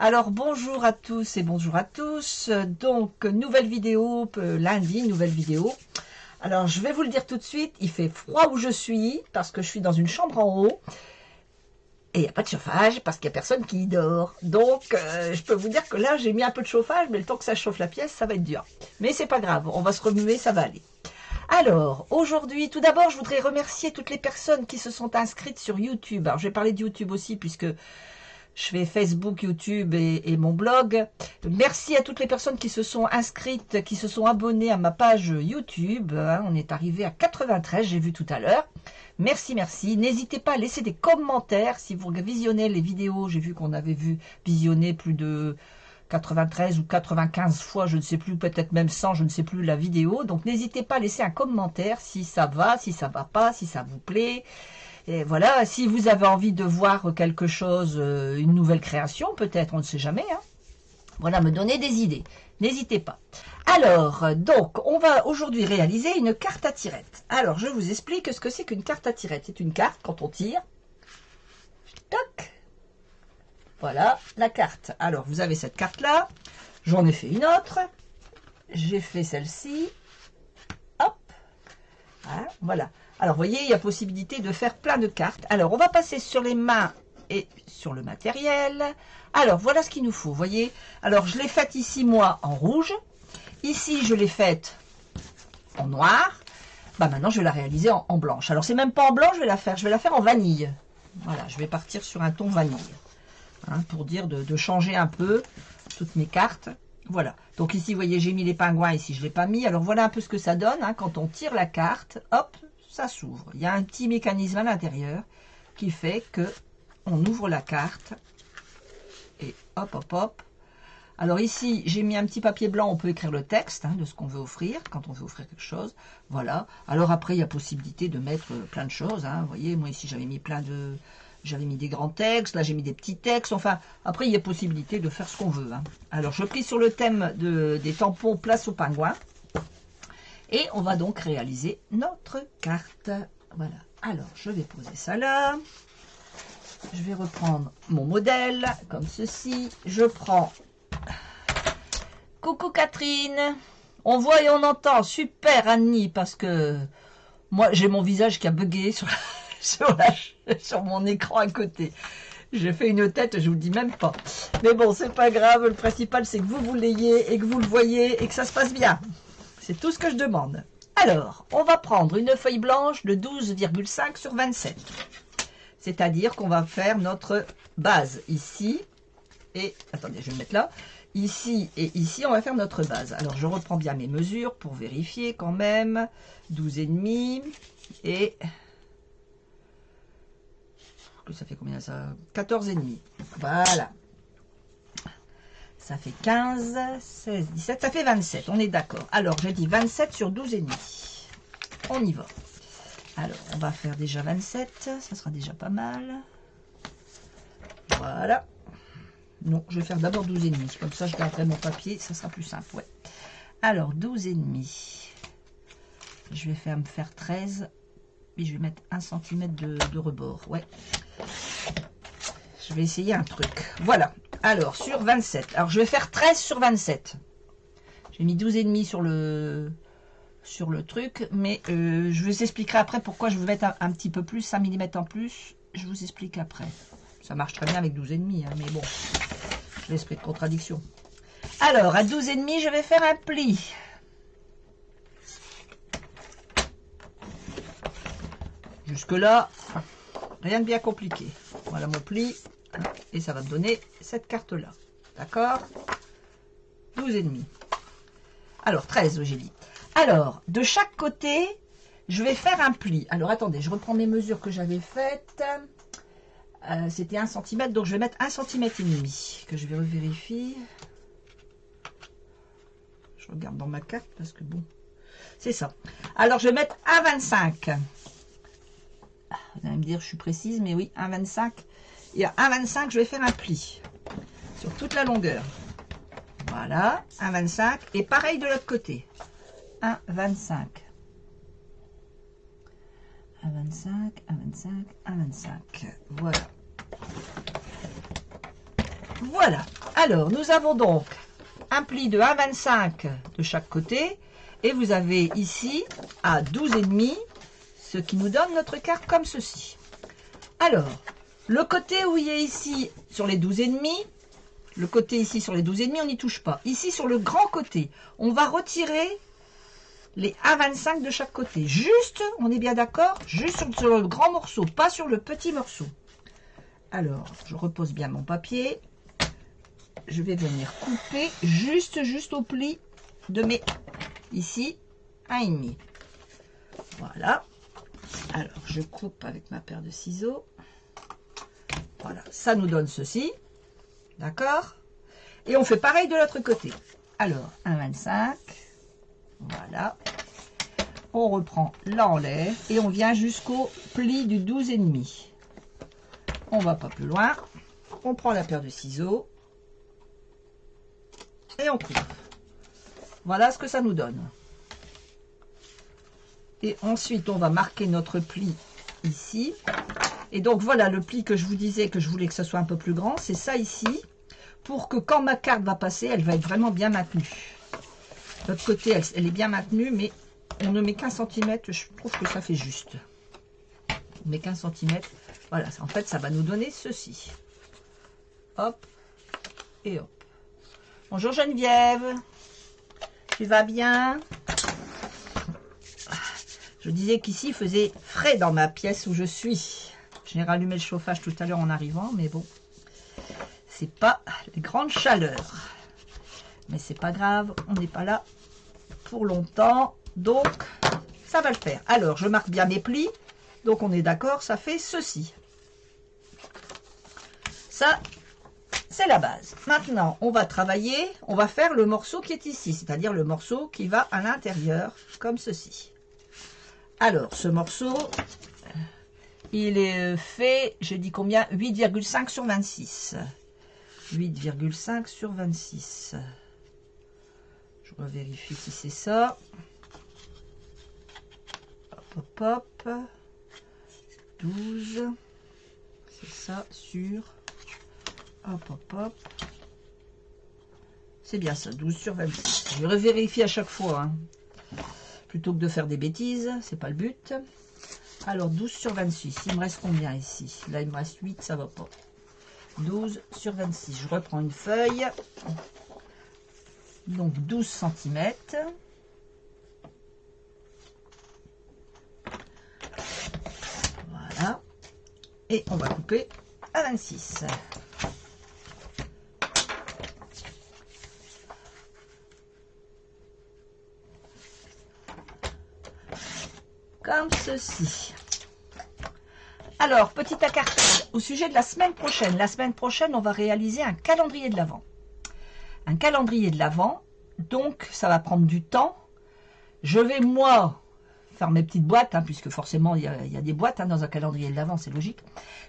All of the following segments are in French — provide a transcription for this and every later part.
Alors bonjour à tous et bonjour à tous. Donc nouvelle vidéo, lundi, nouvelle vidéo. Alors je vais vous le dire tout de suite, il fait froid où je suis parce que je suis dans une chambre en haut. Et il n'y a pas de chauffage parce qu'il n'y a personne qui y dort. Donc je peux vous dire que là j'ai mis un peu de chauffage, mais le temps que ça chauffe la pièce, ça va être dur. Mais c'est pas grave, on va se remuer, ça va aller. Alors, aujourd'hui, tout d'abord, je voudrais remercier toutes les personnes qui se sont inscrites sur YouTube. Alors, je vais parler de YouTube aussi, puisque je fais Facebook, YouTube et mon blog. Merci à toutes les personnes qui se sont inscrites, qui se sont abonnées à ma page YouTube. On est arrivé à 93, j'ai vu tout à l'heure. Merci, merci. N'hésitez pas à laisser des commentaires si vous visionnez les vidéos. J'ai vu qu'on avait visionné plus de 93 ou 95 fois, je ne sais plus, peut-être même 100, je ne sais plus la vidéo. Donc n'hésitez pas à laisser un commentaire si ça va pas, si ça vous plaît. Et voilà, si vous avez envie de voir quelque chose, une nouvelle création, peut-être, on ne sait jamais. Hein. Voilà, me donner des idées. N'hésitez pas. Alors, donc, on va aujourd'hui réaliser une carte à tirette. Alors, je vous explique ce que c'est qu'une carte à tirette. C'est une carte, quand on tire, toc. Voilà la carte. Alors, vous avez cette carte-là. J'en ai fait une autre. J'ai fait celle-ci. Hop. Voilà. Alors, vous voyez, il y a possibilité de faire plein de cartes. Alors, on va passer sur les mains et sur le matériel. Alors, voilà ce qu'il nous faut. Vous voyez. Alors, je l'ai faite ici, moi, en rouge. Ici, je l'ai faite en noir. Bah, maintenant, je vais la réaliser en blanche. Alors, c'est même pas en blanc, je vais la faire en vanille. Voilà, je vais partir sur un ton vanille. Hein, pour dire de changer un peu toutes mes cartes. Voilà. Donc ici, vous voyez, j'ai mis les pingouins. Ici, je ne l'ai pas mis. Alors, voilà un peu ce que ça donne. Hein, quand on tire la carte, hop, ça s'ouvre. Il y a un petit mécanisme à l'intérieur qui fait que on ouvre la carte. Et hop, hop, hop. Alors ici, j'ai mis un petit papier blanc. On peut écrire le texte de ce qu'on veut offrir, quand on veut offrir quelque chose. Voilà. Alors après, il y a possibilité de mettre plein de choses. Hein. Vous voyez, moi ici, j'avais mis J'avais mis des grands textes, là j'ai mis des petits textes, enfin, après il y a possibilité de faire ce qu'on veut. Hein. Alors je plie sur le thème des tampons place aux pingouins. Et on va donc réaliser notre carte. Voilà, alors je vais poser ça là. Je vais reprendre mon modèle, comme ceci. Je prends... Coucou Catherine. On voit et on entend, super Annie, parce que moi j'ai mon visage qui a bugué sur mon écran à côté. J'ai fait une tête, je vous le dis même pas. Mais bon, c'est pas grave. Le principal, c'est que vous l'ayez et que vous le voyez et que ça se passe bien. C'est tout ce que je demande. Alors, on va prendre une feuille blanche de 12,5 sur 27. C'est-à-dire qu'on va faire notre base ici. Et, attendez, je vais me mettre là. Ici et ici, on va faire notre base. Alors, je reprends bien mes mesures pour vérifier quand même. 12,5 et... Ça fait combien ça? 14,5. Voilà. Ça fait 15, 16, 17. Ça fait 27. On est d'accord. Alors, j'ai dit 27 sur 12,5. On y va. Alors, on va faire déjà 27. Ça sera déjà pas mal. Voilà. Non, je vais faire d'abord 12,5. Comme ça, je garderai mon papier. Ça sera plus simple. Ouais. Alors, 12,5. Je vais me faire 13. Et je vais mettre 1 cm de rebord. Ouais. Je vais essayer un truc. Voilà. Alors, sur 27. Alors, je vais faire 13 sur 27. J'ai mis 12,5 sur le truc. Mais je vous expliquerai après pourquoi je veux mettre un petit peu plus, 5 mm en plus. Je vous explique après. Ça marche très bien avec 12,5. Hein, mais bon, j'ai l'esprit de contradiction. Alors, à 12,5, je vais faire un pli. Jusque-là, rien de bien compliqué. Voilà mon pli. Et ça va me donner cette carte-là. D'accord? 12,5. Alors, 13, j'ai dit. Alors, de chaque côté, je vais faire un pli. Alors, attendez, je reprends mes mesures que j'avais faites. C'était 1 cm, donc je vais mettre 1,5 cm. Que je vais revérifier. Je regarde dans ma carte parce que bon, c'est ça. Alors, je vais mettre 1,25. Vous allez me dire, je suis précise, mais oui, 1,25. Et à 1,25, je vais faire un pli sur toute la longueur. Voilà, 1,25. Et pareil de l'autre côté. 1,25. 1,25, 1,25, 1,25. Voilà. Voilà. Alors, nous avons donc un pli de 1,25 de chaque côté. Et vous avez ici à 12,5, ce qui nous donne notre carte comme ceci. Alors, le côté où il y a ici sur les 12,5, le côté ici sur les 12,5, on n'y touche pas. Ici sur le grand côté, on va retirer les 1,25 de chaque côté. Juste, on est bien d'accord, juste sur le grand morceau, pas sur le petit morceau. Alors, je repose bien mon papier. Je vais venir couper juste au pli de mes, ici, 1,5. Voilà. Alors, je coupe avec ma paire de ciseaux. Voilà, ça nous donne ceci. D'accord? Et on fait pareil de l'autre côté. Alors, 1,25. Voilà. On reprend, l'enlève et on vient jusqu'au pli du 12,5. On va pas plus loin. On prend la paire de ciseaux. Et on coupe. Voilà ce que ça nous donne. Et ensuite, on va marquer notre pli ici. Et donc, voilà le pli que je vous disais que je voulais que ce soit un peu plus grand. C'est ça ici. Pour que quand ma carte va passer, elle va être vraiment bien maintenue. De l'autre côté, elle est bien maintenue, mais on ne met qu'un centimètre. Je trouve que ça fait juste. On met qu'un centimètre. Voilà, en fait, ça va nous donner ceci. Hop et hop. Bonjour Geneviève. Tu vas bien? Je disais qu'ici, il faisait frais dans ma pièce où je suis. J'ai rallumé le chauffage tout à l'heure en arrivant, mais bon, c'est pas les grandes chaleurs. Mais c'est pas grave, on n'est pas là pour longtemps, donc ça va le faire. Alors, je marque bien mes plis, donc on est d'accord, ça fait ceci. Ça, c'est la base. Maintenant, on va travailler, on va faire le morceau qui est ici, c'est-à-dire le morceau qui va à l'intérieur, comme ceci. Alors, ce morceau, il est fait, je dis combien? 8,5 sur 26. 8,5 sur 26. Je revérifie si c'est ça. Hop, hop, hop. 12. C'est ça, sur... Hop, hop, hop. C'est bien ça, 12 sur 26. Je revérifie à chaque fois, hein. Plutôt que de faire des bêtises, c'est pas le but. Alors, 12 sur 26. Il me reste combien ici? Là, il me reste 8, ça va pas. 12 sur 26. Je reprends une feuille. Donc, 12 cm. Voilà. Et on va couper à 26. Comme ceci. Alors, petit aparté au sujet de la semaine prochaine. La semaine prochaine, on va réaliser un calendrier de l'Avent. Un calendrier de l'Avent, donc ça va prendre du temps. Je vais, moi, faire mes petites boîtes, hein, puisque forcément, il y a des boîtes hein, dans un calendrier de l'Avent, c'est logique.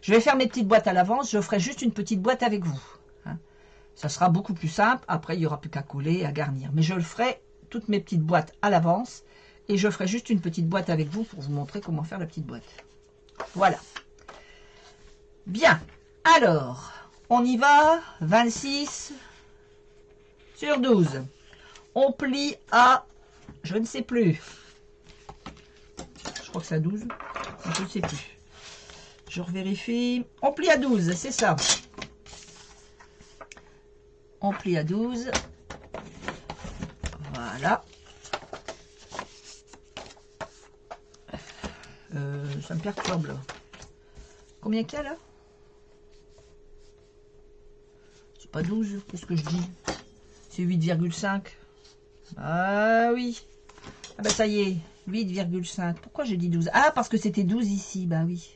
Je vais faire mes petites boîtes à l'avance. Je ferai juste une petite boîte avec vous. Hein. Ça sera beaucoup plus simple. Après, il n'y aura plus qu'à coller et à garnir. Mais je le ferai, toutes mes petites boîtes à l'avance. Et je ferai juste une petite boîte avec vous pour vous montrer comment faire la petite boîte. Voilà. Bien. Alors, on y va. 26 sur 12. On plie à, je ne sais plus. Je crois que c'est à 12. Je ne sais plus. Je revérifie. On plie à 12, c'est ça. On plie à 12. Voilà. Ça me perturbe là. Combien qu'il y a là? C'est pas 12, qu'est-ce que je dis? C'est 8,5. Ah oui. Ah bah ça y est, 8,5. Pourquoi j'ai dit 12? Ah, parce que c'était 12 ici, bah oui.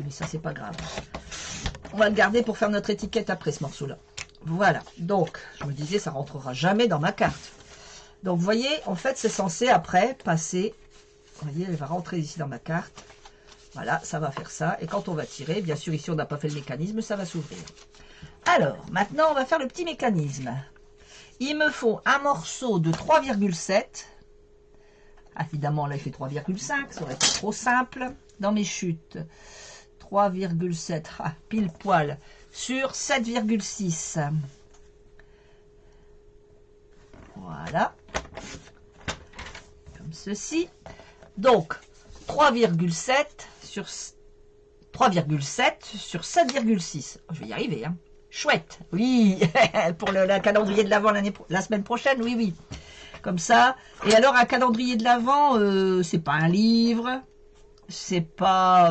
Mais ça, c'est pas grave. On va le garder pour faire notre étiquette après ce morceau-là. Voilà, donc, je me disais, ça rentrera jamais dans ma carte. Donc, vous voyez, en fait, c'est censé après passer... Vous voyez, elle va rentrer ici dans ma carte. Voilà, ça va faire ça. Et quand on va tirer, bien sûr, ici, on n'a pas fait le mécanisme, ça va s'ouvrir. Alors, maintenant, on va faire le petit mécanisme. Il me faut un morceau de 3,7. Ah, évidemment, là, il fait 3,5. Ça aurait été trop simple. Dans mes chutes, 3,7. Ah, pile poil. sur 7,6. Voilà. Comme ceci. Donc, 3,7 sur 7,6. Je vais y arriver, hein. Chouette, oui, pour le calendrier de l'Avent la semaine prochaine, oui, oui. Comme ça. Et alors, un calendrier de l'Avent, c'est pas un livre, c'est pas...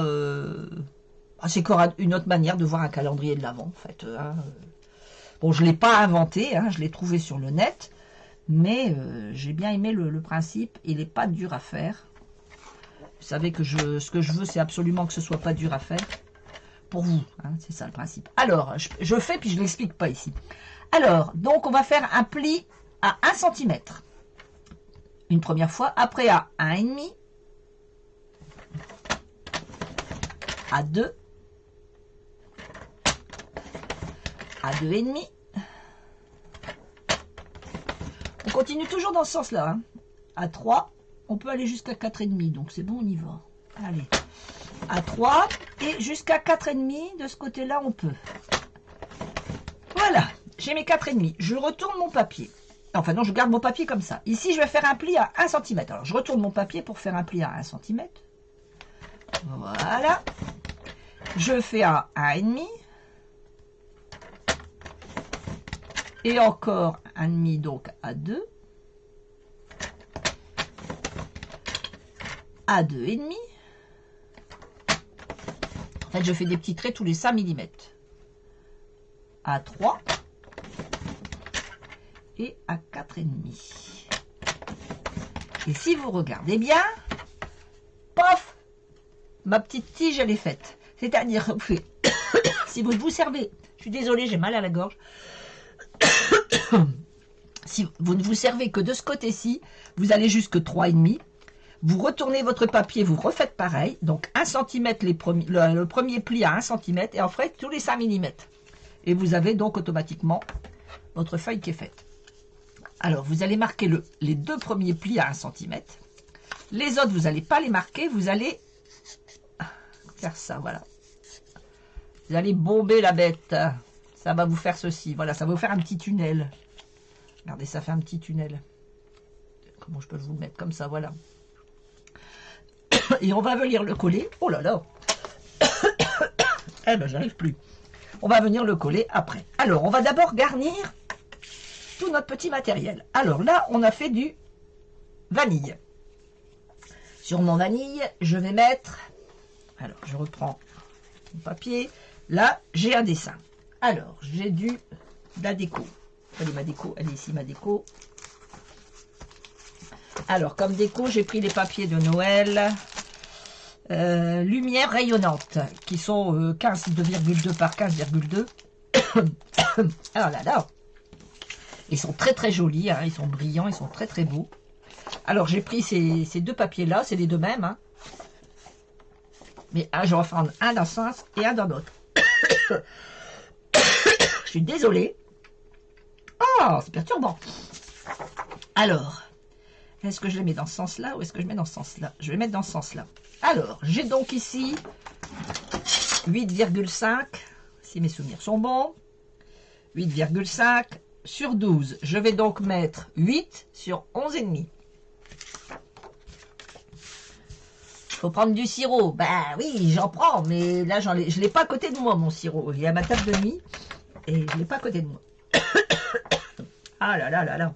c'est une autre manière de voir un calendrier de l'Avent, en fait. Hein. Bon, je ne l'ai pas inventé, hein, je l'ai trouvé sur le net, mais j'ai bien aimé le principe, il n'est pas dur à faire. Vous savez que ce que je veux, c'est absolument que ce soit pas dur à faire. Pour vous, hein, c'est ça le principe. Alors, je fais, puis je ne l'explique pas ici. Alors, donc, on va faire un pli à 1 cm. Une première fois, après à 1,5, à 2, à 2,5. On continue toujours dans ce sens-là. Hein. À 3, on peut aller jusqu'à 4,5, donc c'est bon, on y va. Allez. À 3 et jusqu'à 4,5 de ce côté-là on peut. Voilà, j'ai mes 4,5. Je retourne mon papier. Enfin non, je garde mon papier comme ça. Ici, je vais faire un pli à 1 cm. Alors, je retourne mon papier pour faire un pli à 1 cm. Voilà. Je fais un 1,5. Et encore 1,5, donc à 2. À 2,5. En fait, je fais des petits traits tous les 5 mm. À 3 et à 4,5. Et si vous regardez bien, paf, ma petite tige, elle est faite. C'est-à-dire, si vous vous servez, je suis désolée, j'ai mal à la gorge. Si vous ne vous servez que de ce côté-ci, vous allez jusque 3,5. Vous retournez votre papier, vous refaites pareil. Donc 1 cm, le premier pli à 1 cm et en fait tous les 5 mm. Et vous avez donc automatiquement votre feuille qui est faite. Alors vous allez marquer les 2 premiers plis à 1 cm. Les autres, vous n'allez pas les marquer, vous allez faire ça, voilà. Vous allez bomber la bête. Ça va vous faire ceci, voilà, ça va vous faire un petit tunnel. Regardez, ça fait un petit tunnel. Comment je peux vous le mettre comme ça, voilà. Et on va venir le coller. Oh là là. Eh ben, j'arrive plus. On va venir le coller après. Alors, on va d'abord garnir tout notre petit matériel. Alors là, on a fait du vanille. Sur mon vanille, je vais mettre... Alors, je reprends mon papier. Là, j'ai un dessin. Alors, j'ai de la déco. Elle est ma déco, elle est ici ma déco. Alors, comme déco, j'ai pris les papiers de Noël. Lumière rayonnante, qui sont 15,2 par 15,2. Alors là, là. Ils sont très très jolis, hein, ils sont brillants, ils sont très très beaux. Alors, j'ai pris ces 2 papiers-là, c'est les 2 mêmes. Hein. Mais je vais en prendre un dans un sens et un dans l'autre. Je suis désolée. Oh, c'est perturbant. Alors, est-ce que je les mets dans ce sens-là ou est-ce que je mets dans ce sens-là? Je vais mettre dans ce sens-là. Alors, j'ai donc ici 8,5, si mes souvenirs sont bons. 8,5 sur 12. Je vais donc mettre 8 sur 11,5. Il faut prendre du sirop. Ben oui, j'en prends, mais là, je ne l'ai pas à côté de moi, mon sirop. Il est à ma table de nuit et je ne l'ai pas à côté de moi. Ah là là là là.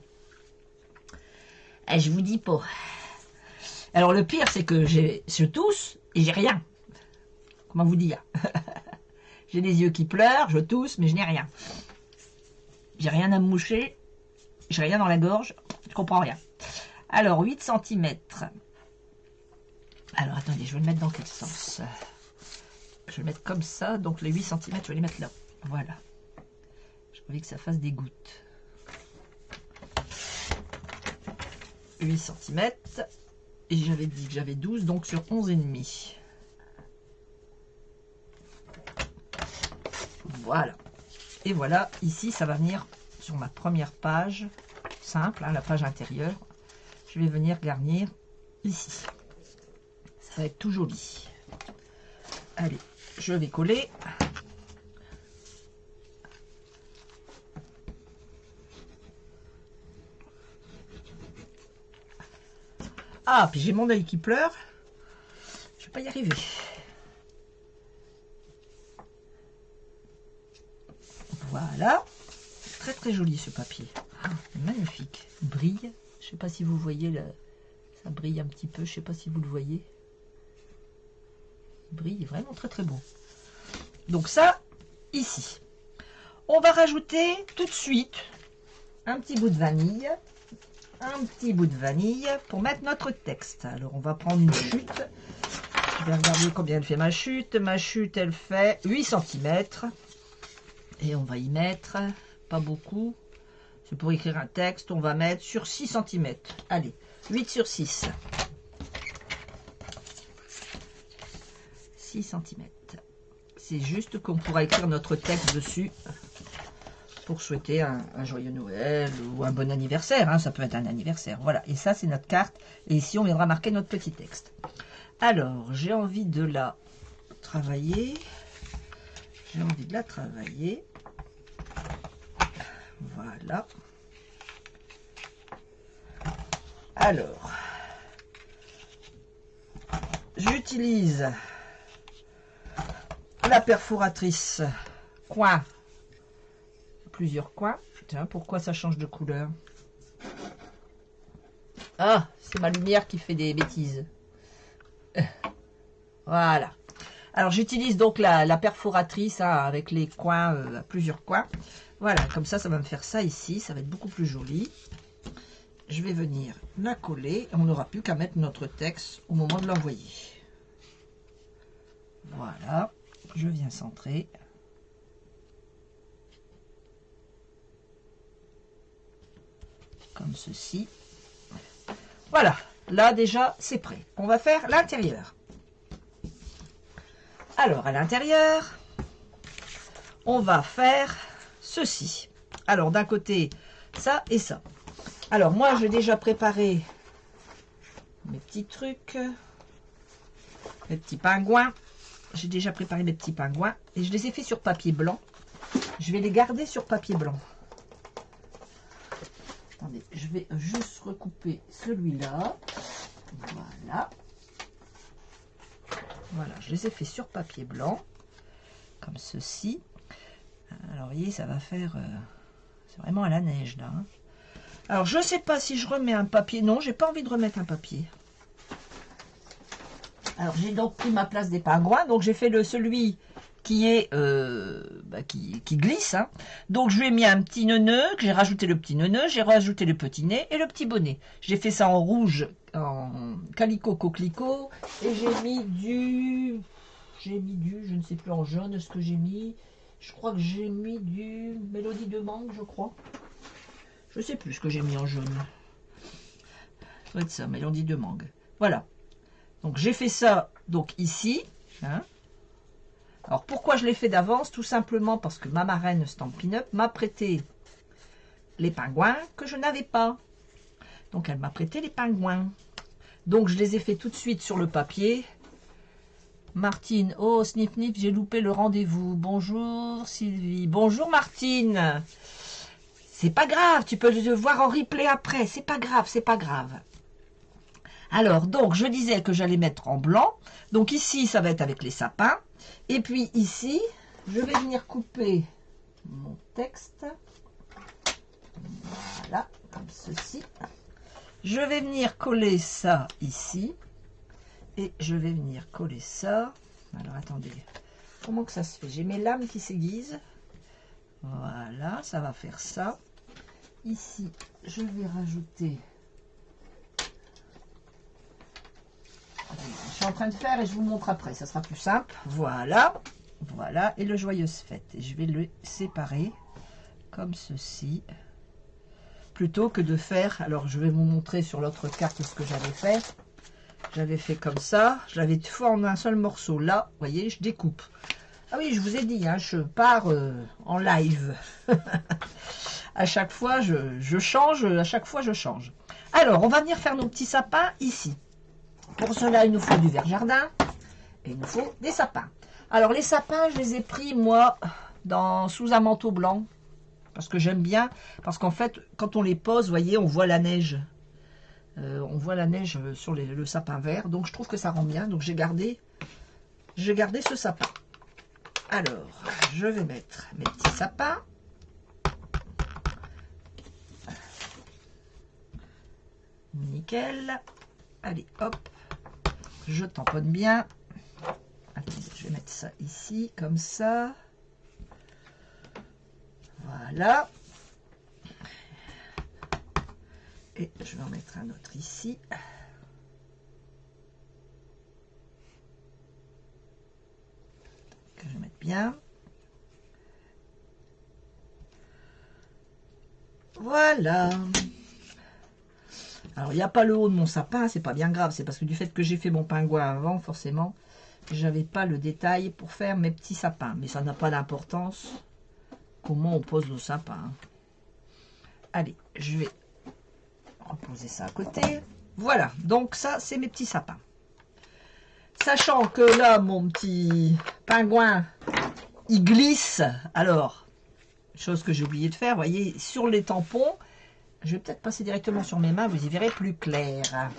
Et je vous dis pas. Alors le pire, c'est que je tousse et j'ai rien. Comment vous dire? J'ai les yeux qui pleurent, je tousse, mais je n'ai rien. J'ai rien à me moucher. J'ai rien dans la gorge. Je comprends rien. Alors 8 cm. Alors attendez, je vais le mettre dans quel sens? Je vais le mettre comme ça. Donc les 8 cm, je vais les mettre là. Voilà. J'ai envie que ça fasse des gouttes. 8 cm. Et j'avais dit que j'avais 12, donc sur 11,5. Voilà. Et voilà, ici, ça va venir sur ma première page, simple, hein, la page intérieure. Je vais venir garnir ici. Ça va être tout joli. Allez, je vais coller. Ah, puis j'ai mon œil qui pleure. Je vais pas y arriver. Voilà. Très très joli ce papier. Ah, magnifique. Il brille. Je sais pas si vous voyez, ça brille un petit peu. Je sais pas si vous le voyez. Il brille vraiment très très beau. Donc ça, ici. On va rajouter tout de suite un petit bout de vanille. Un petit bout de vanille pour mettre notre texte. Alors on va prendre une chute. Je vais regarder combien elle fait ma chute. Ma chute, elle fait 8 cm. Et on va y mettre, pas beaucoup. C'est pour écrire un texte, on va mettre sur 6 cm. Allez, 8 sur 6. 6 cm. C'est juste qu'on pourra écrire notre texte dessus pour souhaiter un joyeux Noël ou un bon anniversaire. Hein, ça peut être un anniversaire. Voilà, et ça c'est notre carte. Et ici on viendra marquer notre petit texte. Alors, j'ai envie de la travailler. J'ai envie de la travailler. Voilà. Alors, j'utilise la perforatrice coin. Plusieurs coins. Putain, pourquoi ça change de couleur? Ah, c'est ma lumière qui fait des bêtises. Voilà. Alors, j'utilise donc la perforatrice hein, avec les coins, plusieurs coins. Voilà, comme ça va me faire ça ici. Ça va être beaucoup plus joli. Je vais venir la coller. On n'aura plus qu'à mettre notre texte au moment de l'envoyer. Voilà. Je viens centrer. Comme ceci. Voilà. Là, déjà, c'est prêt. On va faire l'intérieur. Alors, à l'intérieur, on va faire ceci. Alors, d'un côté, ça et ça. Alors, moi, j'ai déjà préparé mes petits trucs, mes petits pingouins. J'ai déjà préparé mes petits pingouins et je les ai fait sur papier blanc. Je vais les garder sur papier blanc. Attendez, je vais juste recouper celui-là. Voilà. Voilà, je les ai fait sur papier blanc, comme ceci. Alors, vous voyez, ça va faire... c'est vraiment à la neige, là. Hein. Alors, je ne sais pas si je remets un papier. Non, j'ai pas envie de remettre un papier. Alors, j'ai donc pris ma place des pingouins. Donc, j'ai fait celui qui est qui glisse. Hein. Donc, je lui ai mis un petit neuneu. J'ai rajouté le petit neuneu. J'ai rajouté le petit nez et le petit bonnet. J'ai fait ça en rouge, en calicot coquelicot. Et j'ai mis du... je ne sais plus en jaune ce que j'ai mis. Je crois que j'ai mis du mélodie de mangue, je crois. Je ne sais plus ce que j'ai mis en jaune. Ça doit être ça, mélodie de mangue. Voilà. Donc j'ai fait ça donc ici. Hein. Alors pourquoi je l'ai fait d'avance? Tout simplement parce que ma marraine Stampin' Up m'a prêté les pingouins que je n'avais pas. Donc elle m'a prêté les pingouins. Donc je les ai fait tout de suite sur le papier. Martine, oh snip nip, j'ai loupé le rendez-vous. Bonjour Sylvie. Bonjour Martine. C'est pas grave, tu peux le voir en replay après. C'est pas grave, c'est pas grave. Alors, donc, je disais que j'allais mettre en blanc. Donc ici, ça va être avec les sapins. Et puis ici, je vais venir couper mon texte. Voilà, comme ceci. Je vais venir coller ça ici. Et je vais venir coller ça. Alors, attendez. Comment que ça se fait? J'ai mes lames qui s'aiguisent. Voilà, ça va faire ça. Ici, je vais rajouter... Je suis en train de faire et je vous montre après. Ça sera plus simple. Voilà. Voilà. Et le joyeuse fête. Et je vais le séparer comme ceci. Plutôt que de faire... Alors, je vais vous montrer sur l'autre carte ce que j'avais fait. J'avais fait comme ça. Je l'avais fait en un seul morceau. Là, vous voyez, je découpe. Ah oui, je vous ai dit, hein, je pars en live. À chaque fois, je change. À chaque fois, je change. Alors, on va venir faire nos petits sapins ici. Pour cela, il nous faut du verre jardin et il nous faut des sapins. Alors, les sapins, je les ai pris, moi, sous un manteau blanc. Parce que j'aime bien. Parce qu'en fait, quand on les pose, vous voyez, on voit la neige. On voit la neige sur le sapin vert, donc je trouve que ça rend bien. Donc j'ai gardé ce sapin. Alors, je vais mettre mes petits sapins. Nickel. Allez, hop. Je tamponne bien. Attendez, je vais mettre ça ici, comme ça. Voilà. Et je vais en mettre un autre ici. Que je mette bien. Voilà. Alors, il n'y a pas le haut de mon sapin, c'est pas bien grave. C'est parce que du fait que j'ai fait mon pingouin avant, forcément, j'avais pas le détail pour faire mes petits sapins. Mais ça n'a pas d'importance comment on pose nos sapins. Allez, je vais reposer ça à côté. Voilà, donc ça, c'est mes petits sapins. Sachant que là, mon petit pingouin, il glisse. Alors, chose que j'ai oublié de faire, vous voyez, sur les tampons, je vais peut-être passer directement sur mes mains, vous y verrez plus clair.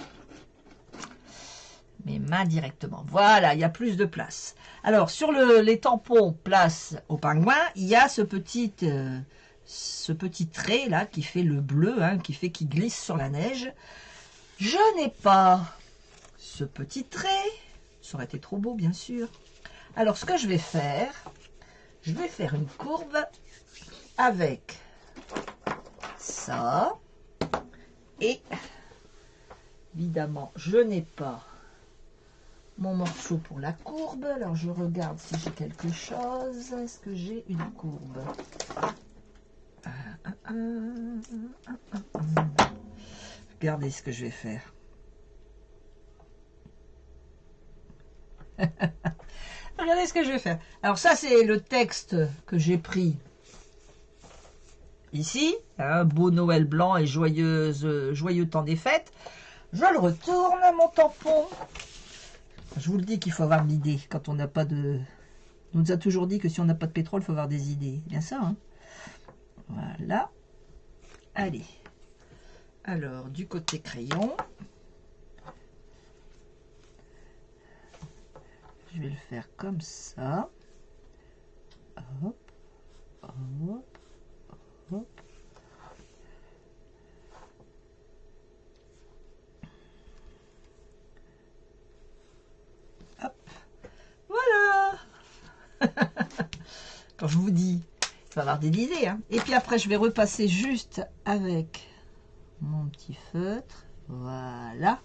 Mes mains directement. Voilà, il y a plus de place. Alors, sur les tampons place au pingouin, il y a ce petit trait là qui fait le bleu, hein, qui glisse sur la neige. Je n'ai pas ce petit trait. Ça aurait été trop beau, bien sûr. Alors, ce que je vais faire une courbe avec ça. Et, évidemment, je n'ai pas mon morceau pour la courbe. Alors, je regarde si j'ai quelque chose. Est-ce que j'ai une courbe? Regardez ce que je vais faire. Regardez ce que je vais faire. Alors ça, c'est le texte que j'ai pris ici. Hein, beau Noël blanc et joyeux temps des fêtes. Je le retourne, mon tampon. Je vous le dis qu'il faut avoir l'idée quand on n'a pas de... On nous a toujours dit que si on n'a pas de pétrole, il faut avoir des idées. Bien ça, hein. Voilà. Allez. Alors, du côté crayon... Je vais le faire comme ça. Hop, hop, hop. Hop. Voilà. Quand je vous dis, il faut avoir des idées. Hein. Et puis après, je vais repasser juste avec mon petit feutre. Voilà.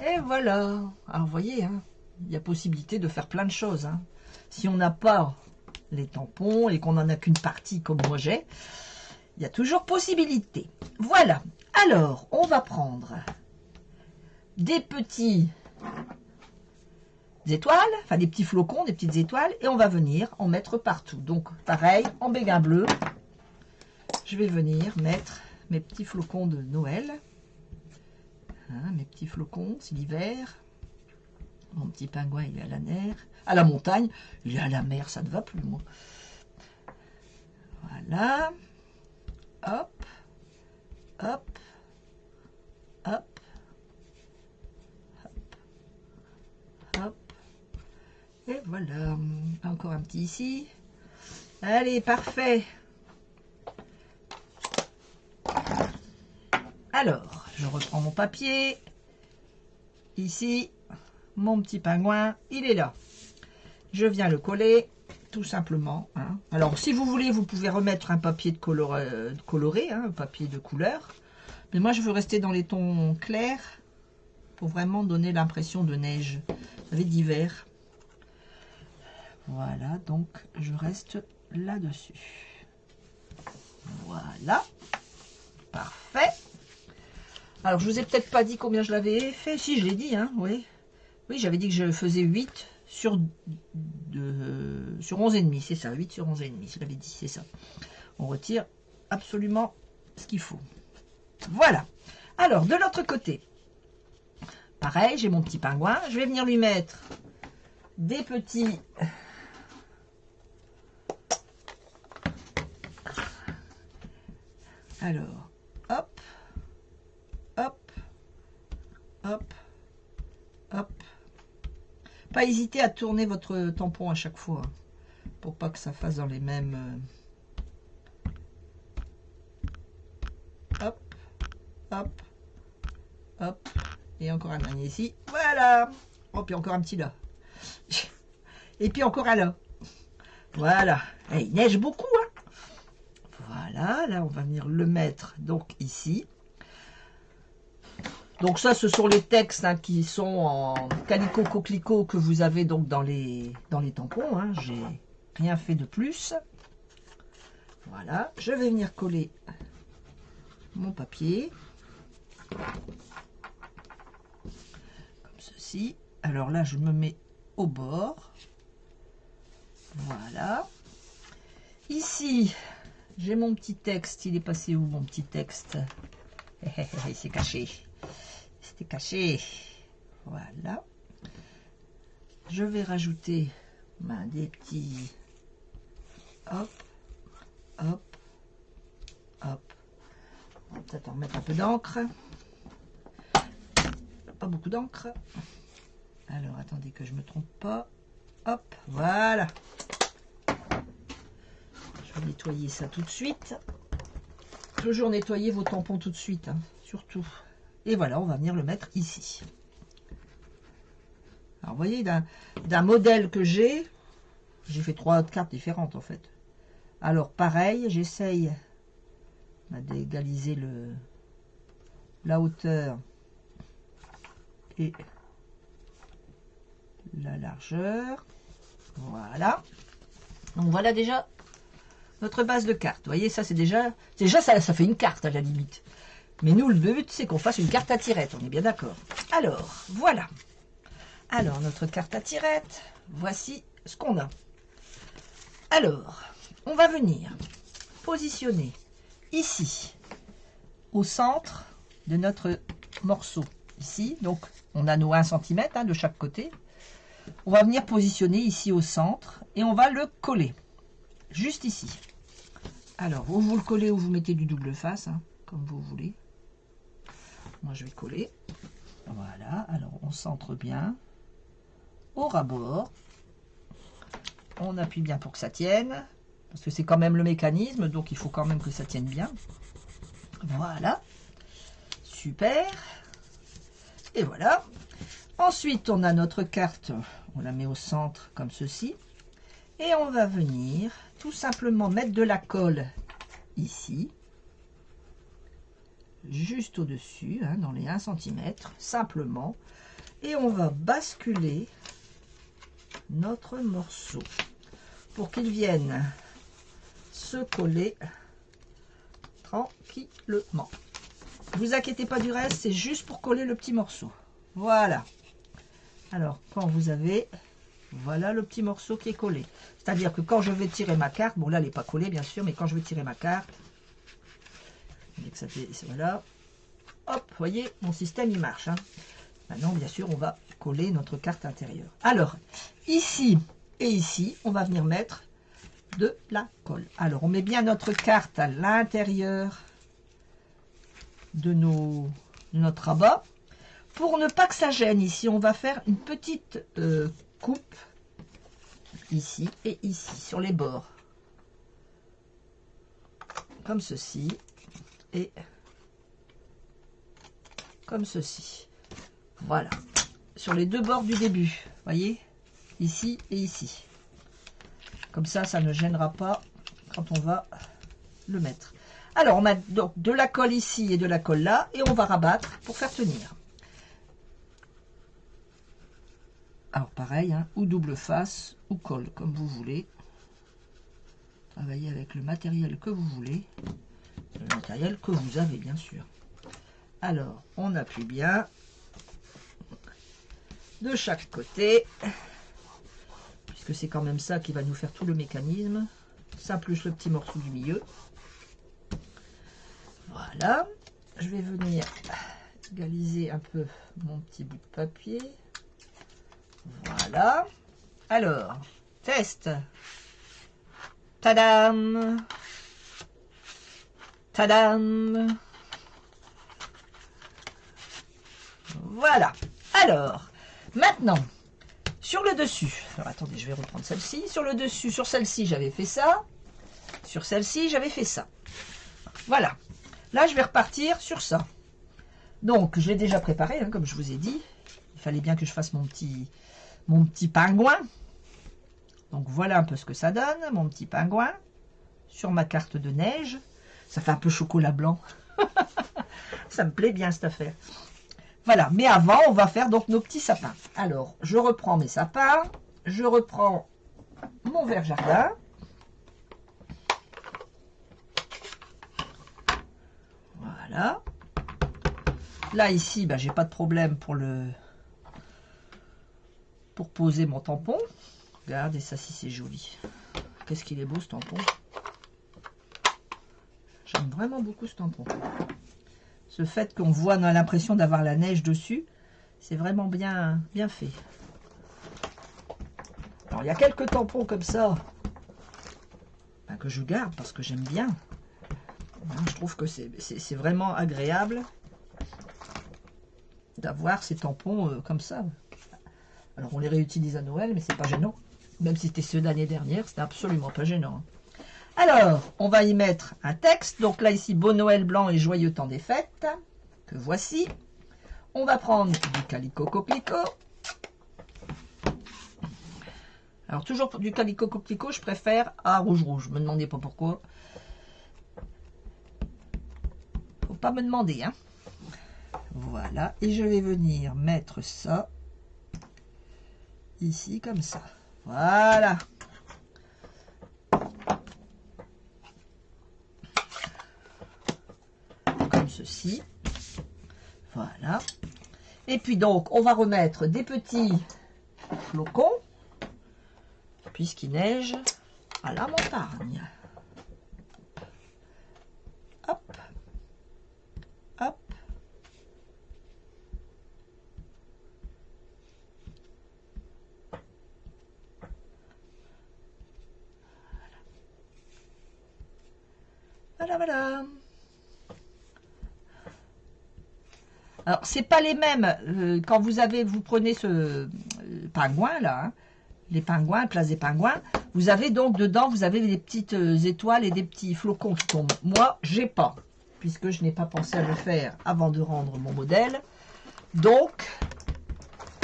Et voilà. Alors, vous voyez, hein, il y a possibilité de faire plein de choses. Hein. Si on n'a pas les tampons et qu'on n'en a qu'une partie comme moi j'ai, il y a toujours possibilité. Voilà. Alors, on va prendre des petits étoiles, enfin des petits flocons, des petites étoiles, et on va venir en mettre partout. Donc, pareil, en béguin bleu, je vais venir mettre mes petits flocons de Noël. Hein, mes petits flocons, c'est l'hiver. Mon petit pingouin, il est à la mer, à la montagne. Il est à la mer, ça ne va plus, moi. Voilà. Hop. Hop. Hop. Hop. Hop. Et voilà. Encore un petit ici. Allez, parfait. Alors, je reprends mon papier. Ici, mon petit pingouin, il est là. Je viens le coller, tout simplement. Hein. Alors, si vous voulez, vous pouvez remettre un papier de coloré, hein, un papier de couleur. Mais moi, je veux rester dans les tons clairs pour vraiment donner l'impression de neige. Vous savez, d'hiver. Voilà, donc je reste là-dessus. Voilà. Parfait. Alors, je vous ai peut-être pas dit combien je l'avais fait. Si, je l'ai dit, hein, oui. Oui, j'avais dit que je faisais 8 sur 11,5. C'est ça, 8 sur 11,5. Je l'avais dit, c'est ça. On retire absolument ce qu'il faut. Voilà. Alors, de l'autre côté, pareil, j'ai mon petit pingouin. Je vais venir lui mettre des petits... Alors, hop. Pas hésiter à tourner votre tampon à chaque fois, pour pas que ça fasse dans les mêmes... Hop, hop, hop. Et encore un dernier ici. Voilà. Oh, puis encore un petit là. Et puis encore un là. Voilà. Et il neige beaucoup, hein. Voilà, là on va venir le mettre donc ici. Donc ça, ce sont les textes hein, qui sont en calico coquelicot que vous avez donc dans les tampons. Hein. J'ai rien fait de plus. Voilà, je vais venir coller mon papier. Comme ceci. Alors là, je me mets au bord. Voilà. Ici, j'ai mon petit texte. Il est passé où mon petit texte? Il s'est caché. C'était caché. Voilà. Je vais rajouter des petits... Hop, hop, hop. On va peut-être en remettre un peu d'encre. Pas beaucoup d'encre. Alors, attendez que je ne me trompe pas. Hop, voilà. Je vais nettoyer ça tout de suite. Toujours nettoyer vos tampons tout de suite, hein, surtout. Et voilà, on va venir le mettre ici. Alors, vous voyez, d'un modèle que j'ai fait 3 cartes différentes, en fait. Alors, pareil, j'essaye d'égaliser la hauteur et la largeur. Voilà. Donc, voilà déjà notre base de carte. Vous voyez, ça, c'est déjà ça fait une carte, à la limite. Mais nous, le but, c'est qu'on fasse une carte à tirette. On est bien d'accord. Alors, voilà. Alors, notre carte à tirette, voici ce qu'on a. Alors, on va venir positionner ici, au centre de notre morceau. Ici, donc, on a nos 1 cm hein, de chaque côté. On va venir positionner ici au centre et on va le coller. Juste ici. Alors, ou vous le collez ou vous mettez du double face, hein, comme vous voulez. Moi, je vais coller. Voilà. Alors, on centre bien. Au ras-bord. On appuie bien pour que ça tienne. Parce que c'est quand même le mécanisme. Donc, il faut quand même que ça tienne bien. Voilà. Super. Et voilà. Ensuite, on a notre carte. On la met au centre comme ceci. Et on va venir tout simplement mettre de la colle ici. Juste au-dessus, hein, dans les 1 cm, simplement. Et on va basculer notre morceau pour qu'il vienne se coller tranquillement. Ne vous inquiétez pas du reste, c'est juste pour coller le petit morceau. Voilà. Alors, quand vous avez... Voilà le petit morceau qui est collé. C'est-à-dire que quand je vais tirer ma carte, bon là elle n'est pas collée bien sûr, mais quand je vais tirer ma carte, voilà, hop, vous voyez, mon système il marche. Hein. Maintenant bien sûr on va coller notre carte intérieure. Alors, ici et ici, on va venir mettre de la colle. Alors on met bien notre carte à l'intérieur de notre rabat. Pour ne pas que ça gêne ici, on va faire une petite coupe ici et ici sur les bords comme ceci et comme ceci. Voilà, sur les deux bords du début, voyez, ici et ici. Comme ça, ça ne gênera pas quand on va le mettre. Alors on met donc de la colle ici et de la colle là et on va rabattre pour faire tenir. Alors pareil, hein, ou double face, ou colle, comme vous voulez. Travaillez avec le matériel que vous voulez. Le matériel que vous avez, bien sûr. Alors, on appuie bien. De chaque côté. Puisque c'est quand même ça qui va nous faire tout le mécanisme. Ça plus le petit morceau du milieu. Voilà. Je vais venir égaliser un peu mon petit bout de papier. Voilà. Alors, test. Tadam. Tadam. Voilà. Alors, maintenant, Sur le dessus, alors attendez, je vais reprendre celle-ci. Sur le dessus, sur celle-ci, j'avais fait ça. Sur celle-ci, j'avais fait ça. Voilà. Là, je vais repartir sur ça. Donc, je l'ai déjà préparé, hein, comme je vous ai dit. Il fallait bien que je fasse mon petit pingouin. Donc, voilà un peu ce que ça donne, mon petit pingouin. Sur ma carte de neige. Ça fait un peu chocolat blanc. Ça me plaît bien, cette affaire. Voilà, mais avant, on va faire donc nos petits sapins. Alors, je reprends mes sapins. Je reprends mon verre jardin. Voilà. Là, ici, ben, j'ai pas de problème pour poser mon tampon. Regardez ça, si c'est joli. Qu'est-ce qu'il est beau, ce tampon. J'aime vraiment beaucoup ce tampon. Ce fait qu'on voit, on a l'impression d'avoir la neige dessus, c'est vraiment bien fait. Alors, il y a quelques tampons comme ça ben, que je garde parce que j'aime bien. Je trouve que c'est vraiment agréable d'avoir ces tampons comme ça. Alors, on les réutilise à Noël, mais c'est pas gênant. Même si c'était ceux d'année dernière, c'était absolument pas gênant. Alors, on va y mettre un texte. Donc là, ici, Beau Noël blanc et joyeux temps des fêtes. Que voici. On va prendre du Calico Coquelicot. Alors, toujours pour du Calico Coquelicot, je préfère à rouge. Me demandez pas pourquoi. Faut pas me demander, hein. Voilà. Et je vais venir mettre ça ici, comme ça. Voilà. Comme ceci. Voilà. Et puis donc, on va remettre des petits flocons, puisqu'il neige à la montagne. Hop. Hop. Voilà, voilà. Alors, c'est pas les mêmes. Quand vous prenez ce pingouin là, hein, les pingouins, place des pingouins, vous avez donc dedans, vous avez des petites étoiles et des petits flocons qui tombent. Moi, j'ai pas, puisque je n'ai pas pensé à le faire avant de rendre mon modèle. Donc,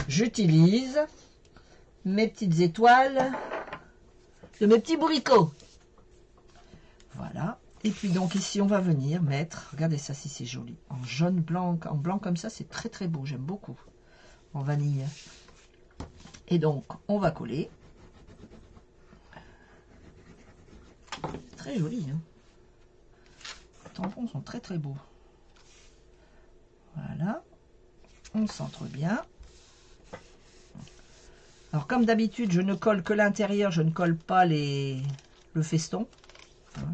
j'utilise mes petites étoiles de mes petits bourricots. Voilà. Et puis donc ici, on va venir mettre, regardez ça si c'est joli, en jaune, blanc, en blanc comme ça, c'est très très beau, j'aime beaucoup, en vanille. Et donc, on va coller. Très joli, hein. Les tampons sont très très beaux. Voilà. On centre bien. Alors, comme d'habitude, je ne colle que l'intérieur, je ne colle pas le feston.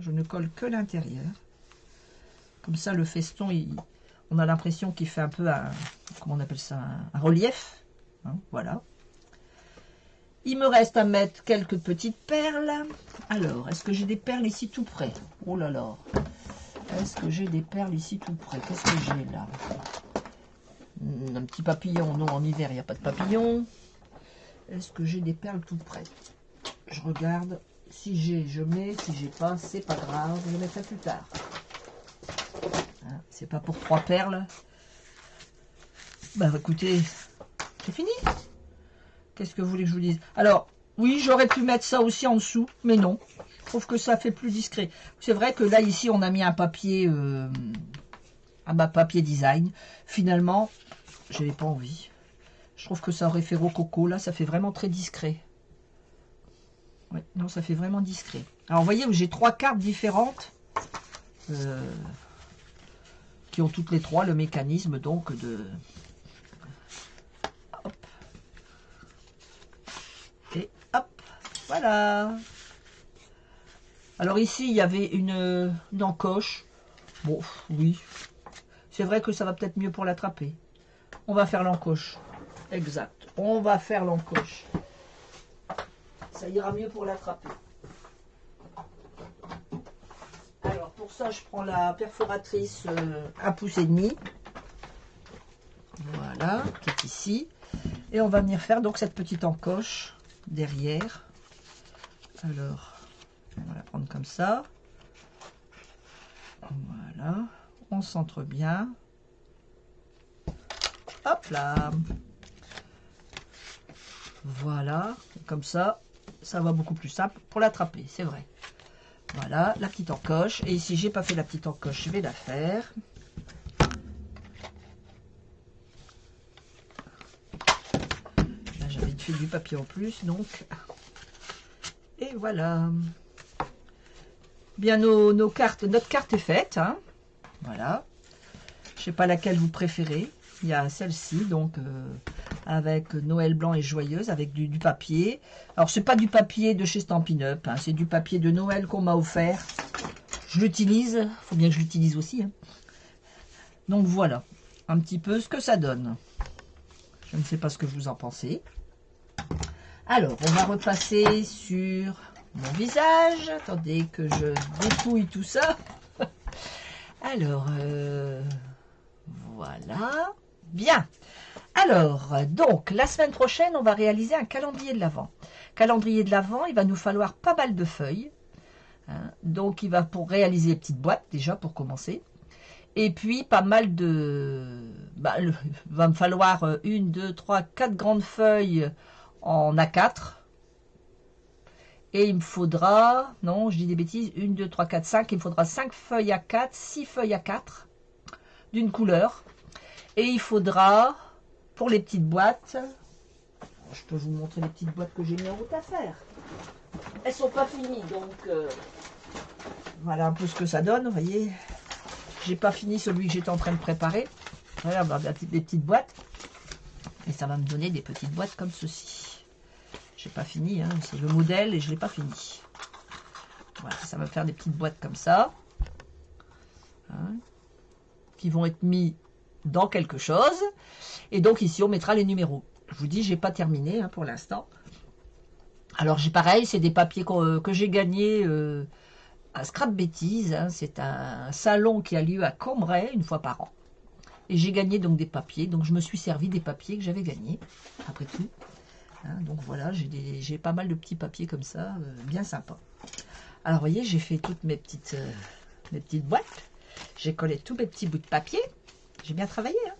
Je ne colle que l'intérieur. Comme ça, le feston, on a l'impression qu'il fait un peu un, comment on appelle ça, un relief. Hein, voilà. Il me reste à mettre quelques petites perles. Alors, est-ce que j'ai des perles ici tout près? Oh là là. Est-ce que j'ai des perles ici tout près? Qu'est-ce que j'ai là? Un petit papillon. Non, en hiver, il n'y a pas de papillon. Est-ce que j'ai des perles tout près? Je regarde. Si j'ai, je mets. Si j'ai pas, c'est pas grave. Je mettrai plus tard. Hein, c'est pas pour 3 perles. Bah écoutez, c'est fini. Qu'est-ce que vous voulez que je vous dise? Alors, oui, j'aurais pu mettre ça aussi en dessous, mais non. Je trouve que ça fait plus discret. C'est vrai que là, ici, on a mis un papier, papier design. Finalement, je n'avais pas envie. Je trouve que ça aurait fait rococo. Là, ça fait vraiment très discret. Ouais, non, ça fait vraiment discret. Alors, vous voyez, j'ai 3 cartes différentes qui ont toutes les 3 le mécanisme donc de... Hop. Et hop, voilà. Alors ici, il y avait une encoche. Bon, oui. C'est vrai que ça va peut-être mieux pour l'attraper. On va faire l'encoche. Exact. On va faire l'encoche. Ça ira mieux pour l'attraper. Alors, pour ça, je prends la perforatrice 1,5 pouce. Voilà, qui est ici. Et on va venir faire donc cette petite encoche derrière. Alors, on va la prendre comme ça. Voilà, on centre bien. Hop là. Voilà, comme ça, ça va beaucoup plus simple pour l'attraper, c'est vrai. Voilà, la petite encoche. Et ici, j'ai pas fait la petite encoche, je vais la faire. Là, j'avais fait du papier en plus, donc. Et voilà. Bien, nos cartes, notre carte est faite. Hein. Voilà. Je sais pas laquelle vous préférez. Il y a celle-ci, donc avec Noël blanc et joyeuse, avec du papier. Alors, c'est pas du papier de chez Stampin' Up, hein, c'est du papier de Noël qu'on m'a offert. Je l'utilise, faut bien que je l'utilise aussi. Hein. Donc voilà, un petit peu ce que ça donne. Je ne sais pas ce que vous en pensez. Alors, on va repasser sur mon visage. Attendez que je dépouille tout ça. Alors, voilà. Bien. Alors, donc, la semaine prochaine, on va réaliser un calendrier de l'Avent. Calendrier de l'Avent, il va nous falloir pas mal de feuilles. Hein. Donc, il va pour réaliser les petites boîtes, déjà, pour commencer. Et puis, pas mal de... Bah, il va me falloir 1, 2, 3, 4 grandes feuilles en A4. Et il me faudra... Non, je dis des bêtises. 1, 2, 3, 4, 5. Il me faudra 5 feuilles A4, 6 feuilles A4 d'une couleur. Et il faudra... Pour les petites boîtes, je peux vous montrer les petites boîtes que j'ai mis en route à faire. Elles sont pas finies, donc voilà un peu ce que ça donne. Vous voyez, j'ai pas fini celui que j'étais en train de préparer. Voilà, des petites boîtes. Et ça va me donner des petites boîtes comme ceci. J'ai pas fini, hein, c'est le modèle et je l'ai pas fini. Voilà, ça va me faire des petites boîtes comme ça. Hein, qui vont être mis dans quelque chose. Et donc ici on mettra les numéros. Je vous dis, j'ai pas terminé hein, pour l'instant. Alors j'ai pareil, c'est des papiers que j'ai gagnés à Scrap Bêtise. Hein, c'est un salon qui a lieu à Cambrai une fois par an. Et j'ai gagné donc des papiers. Donc je me suis servi des papiers que j'avais gagnés, après tout. Hein, donc voilà, j'ai pas mal de petits papiers comme ça, bien sympa. Alors vous voyez, j'ai fait toutes mes petites boîtes. J'ai collé tous mes petits bouts de papier. J'ai bien travaillé. Hein.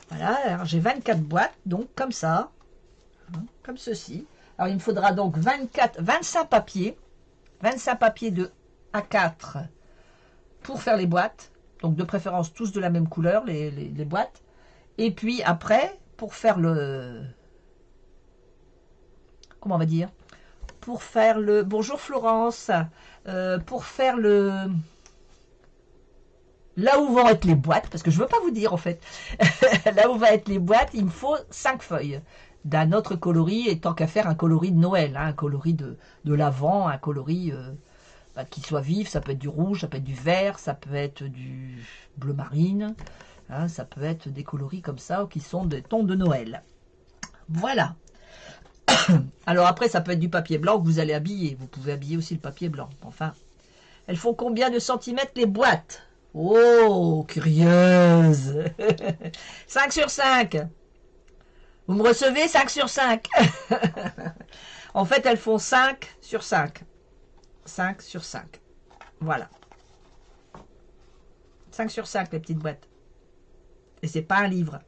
Voilà, alors j'ai 24 boîtes, donc comme ça, hein, comme ceci. Alors il me faudra donc 25 papiers de A4 pour faire les boîtes. Donc de préférence tous de la même couleur, les boîtes. Et puis après, pour faire le... Comment on va dire? Pour faire le... Bonjour Florence. Pour faire le... Là où vont être les boîtes, parce que je ne veux pas vous dire en fait, là où vont être les boîtes, il me faut 5 feuilles d'un autre coloris, et tant qu'à faire un coloris de Noël, hein, un coloris de l'Avent, un coloris qui soit vif, ça peut être du rouge, ça peut être du vert, ça peut être du bleu marine, hein, ça peut être des coloris comme ça, qui sont des tons de Noël. Voilà. Alors après, ça peut être du papier blanc que vous allez habiller, vous pouvez habiller aussi le papier blanc. Enfin, elles font combien de centimètres les boîtes? Oh, curieuse. 5 sur 5. Vous me recevez 5 sur 5. En fait, elles font 5 sur 5. 5 sur 5. Voilà. 5 sur 5, les petites boîtes. Et c'est pas un livre.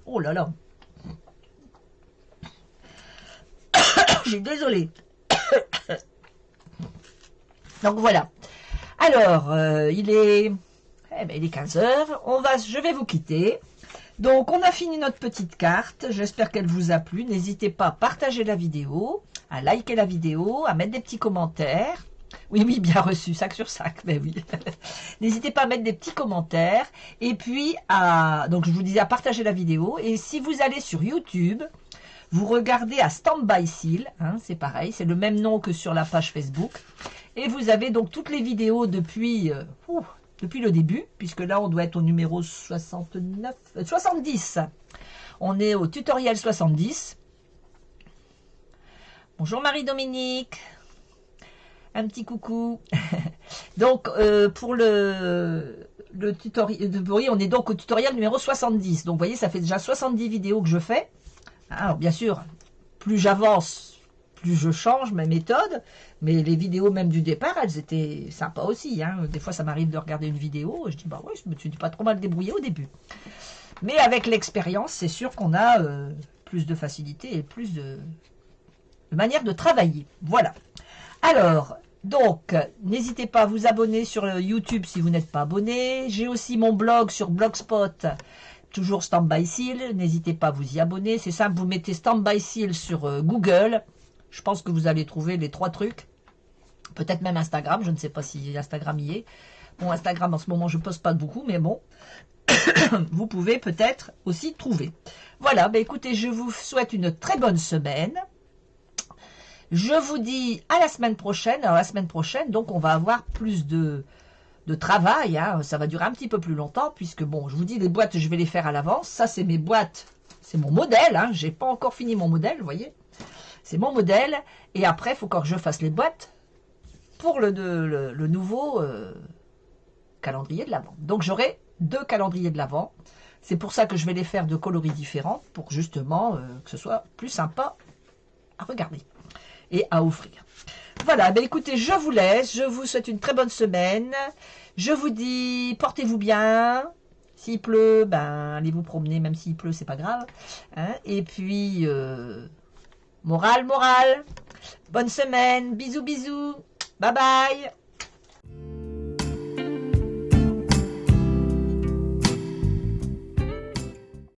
Oh là là. Je suis désolée. Donc voilà. Alors, il est 15 heures. Je vais vous quitter. Donc, on a fini notre petite carte. J'espère qu'elle vous a plu. N'hésitez pas à partager la vidéo, à liker la vidéo, à mettre des petits commentaires. Oui, oui, bien reçu, 5 sur 5, mais oui. N'hésitez pas à mettre des petits commentaires. Et puis, donc je vous disais à partager la vidéo. Et si vous allez sur YouTube, vous regardez à Stand By Seal, hein, c'est pareil, c'est le même nom que sur la page Facebook. Et vous avez donc toutes les vidéos depuis le début, puisque là on doit être au numéro 70. On est au tutoriel 70. Bonjour Marie-Dominique. Un petit coucou. Donc pour le le tutoriel, on est donc au tutoriel numéro 70. Donc, vous voyez, ça fait déjà 70 vidéos que je fais. Alors, bien sûr, plus j'avance, plus je change ma méthode. Mais les vidéos même du départ, elles étaient sympas aussi. Hein. Des fois, ça m'arrive de regarder une vidéo. Et je dis, bah ouais, je me suis pas trop mal débrouillé au début. Mais avec l'expérience, c'est sûr qu'on a plus de facilité et plus de manière de travailler. Voilà. Alors, donc, n'hésitez pas à vous abonner sur YouTube si vous n'êtes pas abonné. J'ai aussi mon blog sur Blogspot, toujours Stand By Seal. N'hésitez pas à vous y abonner. C'est simple, vous mettez Stand By Seal sur Google. Je pense que vous allez trouver les 3 trucs. Peut-être même Instagram. Je ne sais pas si Instagram y est. Bon, Instagram, en ce moment, je ne poste pas beaucoup, mais bon. Vous pouvez peut-être aussi trouver. Voilà, bah écoutez, je vous souhaite une très bonne semaine. Je vous dis à la semaine prochaine. Alors la semaine prochaine, donc on va avoir plus de travail. Hein. Ça va durer un petit peu plus longtemps puisque, bon, je vous dis, les boîtes, je vais les faire à l'avance. Ça, c'est mes boîtes. C'est mon modèle. Hein. Je n'ai pas encore fini mon modèle, vous voyez. C'est mon modèle. Et après, il faut encore que je fasse les boîtes pour le nouveau calendrier de l'Avent. Donc, j'aurai 2 calendriers de l'Avent. C'est pour ça que je vais les faire de coloris différents pour justement que ce soit plus sympa à regarder et à offrir. Voilà, ben écoutez, je vous laisse. Je vous souhaite une très bonne semaine. Je vous dis, portez-vous bien. S'il pleut, ben allez vous promener, même s'il pleut, c'est pas grave. Hein. Et puis, morale. Bonne semaine. Bisous, bisous. Bye bye.